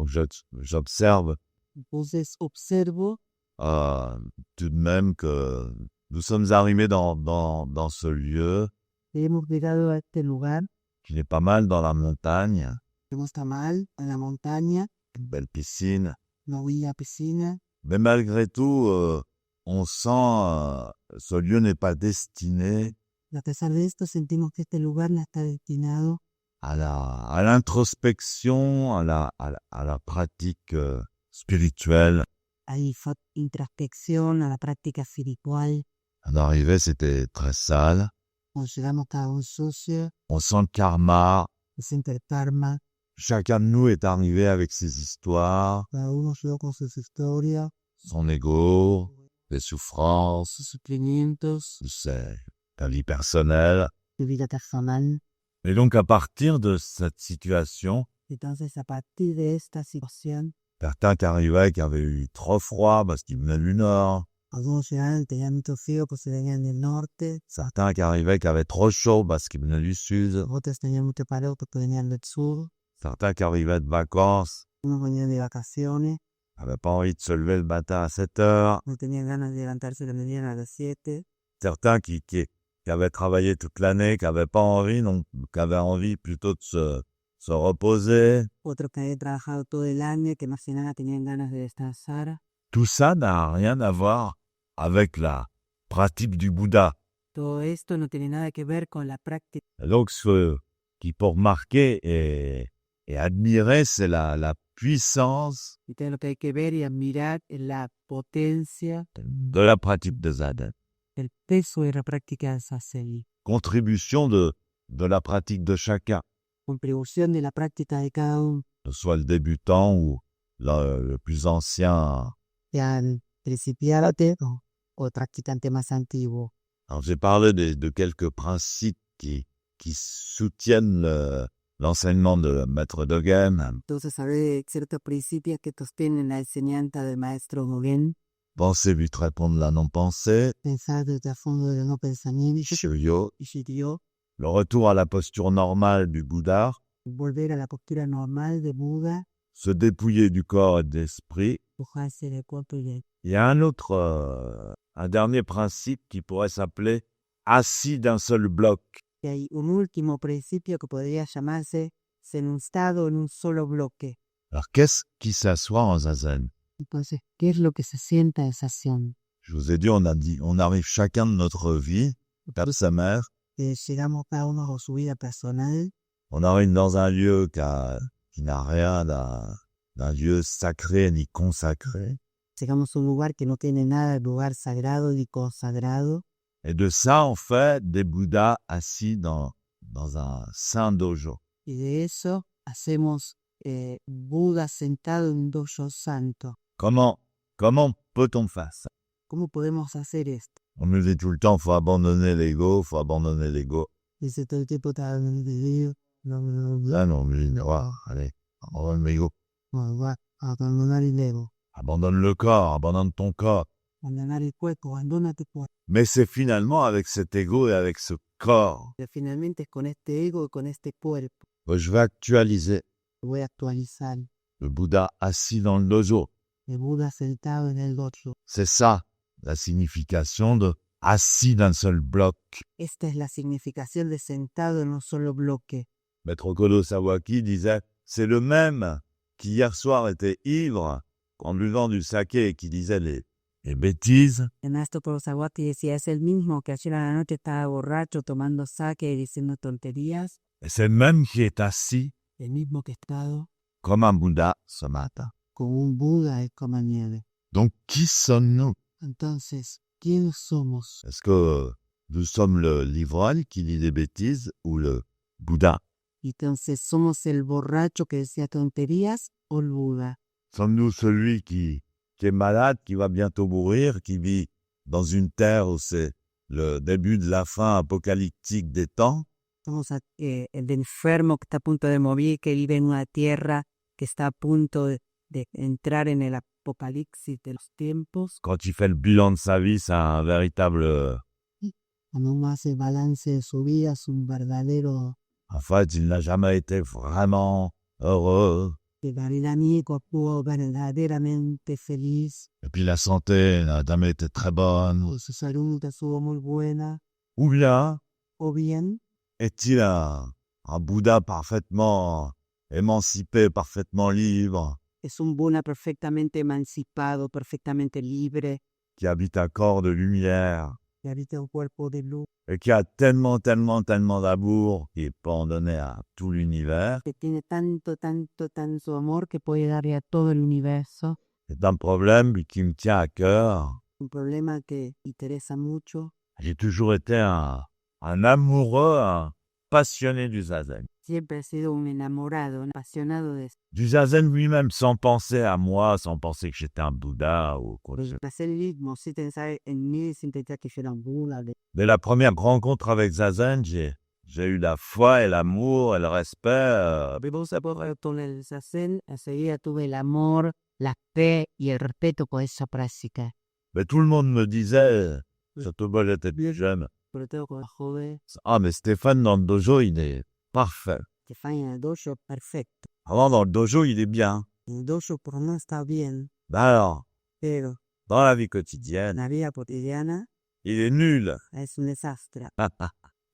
Donc j'observe Entonces observo tout de même que nous sommes arrivés dans ce lieu que hemos llegado a este lugar, qui est pas mal dans la montagne, hemos tamal en la montaña, une belle piscine. una orilla piscina, Mais malgré tout, on sent ce lieu n'est pas destiné y a pesar de esto sentimos que este lugar no está destinado à l'introspection, à la pratique spirituelle. a la introspección, a la práctica espiritual. En arrivée, c'était très sale. Cuando llegamos cada un sucio, On sent le karma. se siente el karma, Chacun de nous est arrivé avec ses histoires, cada uno llegó con sus historias, son ego, ses souffrances, sus sufrimientos, sa vie personnelle. su vida personal. Et donc, à partir de cette situation, Entonces, a partir de esta situación, certains qui arrivaient qui avaient eu trop froid parce qu'ils venaient du nord, algunos llegaron, tenían mucho frío porque venían del norte, certains qui arrivaient qui avaient trop chaud parce qu'ils venaient du sud, otros tenían mucho calor porque venían del sur, certains qui arrivaient de vacances, unos venían de vacaciones, n'avaient pas envie de se lever le matin à 7 heures, no tenían ganas de levantarse la mañana a las 7, certains qui avaient travaillé toute l'année, qui n'avaient pas envie, donc qui avaient envie plutôt de se reposer. otros que habían trabajado todo el año, que más que nada tenían ganas de descansar. Tout ça n'a rien à voir avec la pratique du Bouddha. Todo esto no tiene nada que ver con la práctica. Donc, ce qui pour marquer et admirer, c'est la puissance Y todo lo que hay que ver y admirar es la potencia, de la pratique de Zen. el peso de la práctica de Sassei, Contribution de la pratique de chacun, contribución de la práctica de cada uno, que ce soit le débutant ou le plus ancien. sean principiantes o practicante más antiguo. Alors, j'ai parlé de quelques principes qui soutiennent l'enseignement de Maître Dogen. Entonces, hablé de ciertos principios que sostienen la enseñanza del maestro Dogen. Penser, but répondre la non-pensée, Pensar desde el fondo del no pensamiento Shiryo, y Shiryo, le retour à la posture normale du Bouddha, volver a la postura normal de Buda, se dépouiller du corps et de l'esprit. despojarse del cuerpo y del... Il y a un dernier principe qui pourrait s'appeler assis d'un seul bloc. Y hay un último principio que podría llamarse enunciado en un solo bloque. Alors, qu'est-ce qui s'assoit en zazen? Entonces, ¿qué es lo que se sienta esa acción? Je vous ai dit, on arrive chacun de notre vie, vers sa mère. Llegamos cada uno con su vida personal, On arrive dans un lieu qui n'a rien d'un lieu sacré ni consacré. llegamos a un lugar que no tiene nada de lugar sagrado ni consagrado. Et de ça, on fait des Bouddhas assis dans un saint dojo. Y de eso hacemos Buda sentado en un dojo santo. Comment peut-on faire ça? ¿Cómo podemos hacer esto? On nous dit tout le temps, faut abandonner l'ego, faut abandonner l'ego. Dice todo el tiempo, está hablando de Dios, Là, non, on me dit, allez, abandonne l'ego. va a abandonar el ego, Abandonne le corps, abandonne ton corps. abandonar el cuerpo, abandona tu cuerpo. Mais c'est finalement avec cet ego et avec ce corps Pero finalmente es con este ego y con este cuerpo que je vais actualiser que voy a actualizar le Bouddha assis dans le dojo. el Buda sentado en el dojo. C'est ça, la signification de assis d'un seul bloc. Esta es la significación de sentado en un solo bloque. Maître Kodo Sawaki disait, c'est le même qui hier soir était ivre en buvant du saké et qui disait les bêtises. El maestro Sawaki decía, es el mismo que ayer a la noche estaba borracho tomando sake y diciendo tonterías, Et c'est le même qui est assis el mismo que ha estado comme un Bouddha ce matin. como un Buda y como nieve. Donc, qui sommes-nous? Entonces, ¿quiénes somos? Est-ce que nous sommes l'ivrogne qui dit des bêtises ou le Bouddha? Entonces, ¿somos el borracho que decía tonterías o el Buda? Sommes-nous celui qui est malade, qui va bientôt mourir, qui vit dans une terre où c'est le début de la fin apocalyptique des temps? Somos el enfermo que está a punto de morir, que vive en una tierra que está a punto de entrar en el apocalipsis de los tiempos. Quand il fait le bilan de sa vie, c'est un véritable... Cuando uno hace el balance de su vida, es un verdadero... En fait, il n'a jamais été vraiment heureux. Llegar el amigo estuvo verdaderamente feliz. Et puis la santé n'a jamais été très bonne. Su salud estuvo muy buena. Ou bien O bien, est-il un Bouddha parfaitement émancipé, parfaitement libre, es un Buda perfectamente emancipado, perfectamente libre, qui habite un corps de lumière que habita un cuerpo de luz, et qui a tellement d'amour qu'il peut en donner à tout l'univers. que tiene tanto, tanto, tanto amor que puede darle a todo el universo. C'est un problème qui me tient à cœur. Un problema que interesa mucho. J'ai toujours été un amoureux, un passionné du zazen. Siempre he sido un enamorado, un apasionado de Du zazen lui-même, sans penser à moi, sans penser que j'étais un Bouddha ou quoi que ce soit. placer mismo, sin pensar en mí, sin pensar que yo era un Buda. Dès la première rencontre avec zazen, j'ai eu la foi et l'amour et le respect. Vivimos con el Zazen, enseguida tuve el amor, la fe y el respeto por esa práctica. Mais tout le monde me disait, surtout moi j'étais plus jeune, Sobre todo con los jóvenes, ah mais Stéphane dans le dojo il est parfait. Stefan en el dojo, perfecto. Vraiment dans le dojo il est bien. En el dojo por no está bien, Ben alors, pero dans la vie en quotidienne, la vida cotidiana il est nul. es un desastre.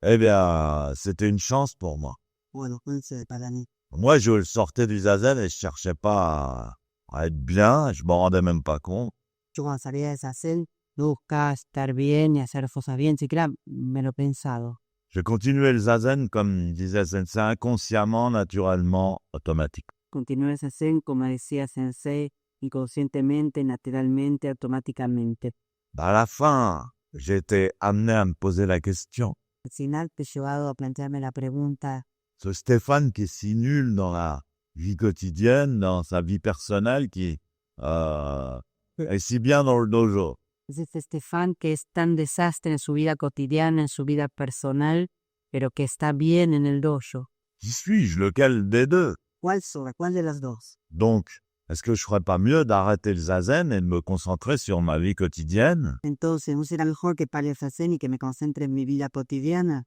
Eh bien, c'était une chance pour moi. Bueno, entonces para mí. Moi, je sortais du zazen et je cherchais pas à être bien, je m'en rendais même pas compte. Yo cuando salía de Zazen, no buscaba estar bien y hacer cosas bien, siquiera me lo he pensado. Je continuais le zazen, comme disait Sensei, inconsciemment, naturellement, automatique. Continué el Zazen, como decía Sensei, inconscientemente, naturalmente, automáticamente. À la fin, j'ai été amené à me poser la question. Al final te he llevado a plantearme la pregunta, Ce Stéphane qui est si nul dans la vie quotidienne, dans sa vie personnelle, qui est si bien dans le dojo. es este Stefan que es tan desastre en su vida cotidiana, en su vida personal, pero que está bien en el dojo. Qui suis-je? Lequel des deux? ¿Cuál soy? ¿Cuál de las dos? Donc, est-ce que je ferais pas mieux d'arrêter le zazen et de me concentrer sur ma vie quotidienne? Entonces, ¿no será mejor que pare el Zazen y que me concentre en mi vida cotidiana?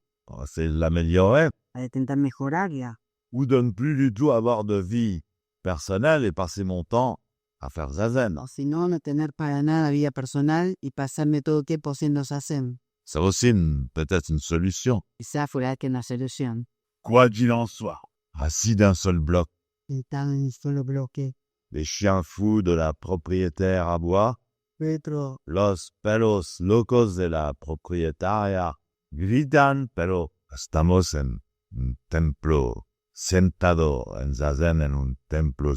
C'est de l'améliorer. A intentar mejorarla. Ou de ne plus du tout avoir de vie personnelle et passer mon temps à faire zazen. O si no, no tener para nada vida personal y pasarme todo el tiempo haciendo Zazen. C'est aussi peut-être une solution. Quizá fuera que una solución. Quoi qu'il en soit, assis d'un seul bloc, Sentado en un solo bloque. les chiens fous de la propriétaire à bois, Petro, los perros locos de la propietaria gritan, pero estamos en un templo, sentado en zazen en un templo.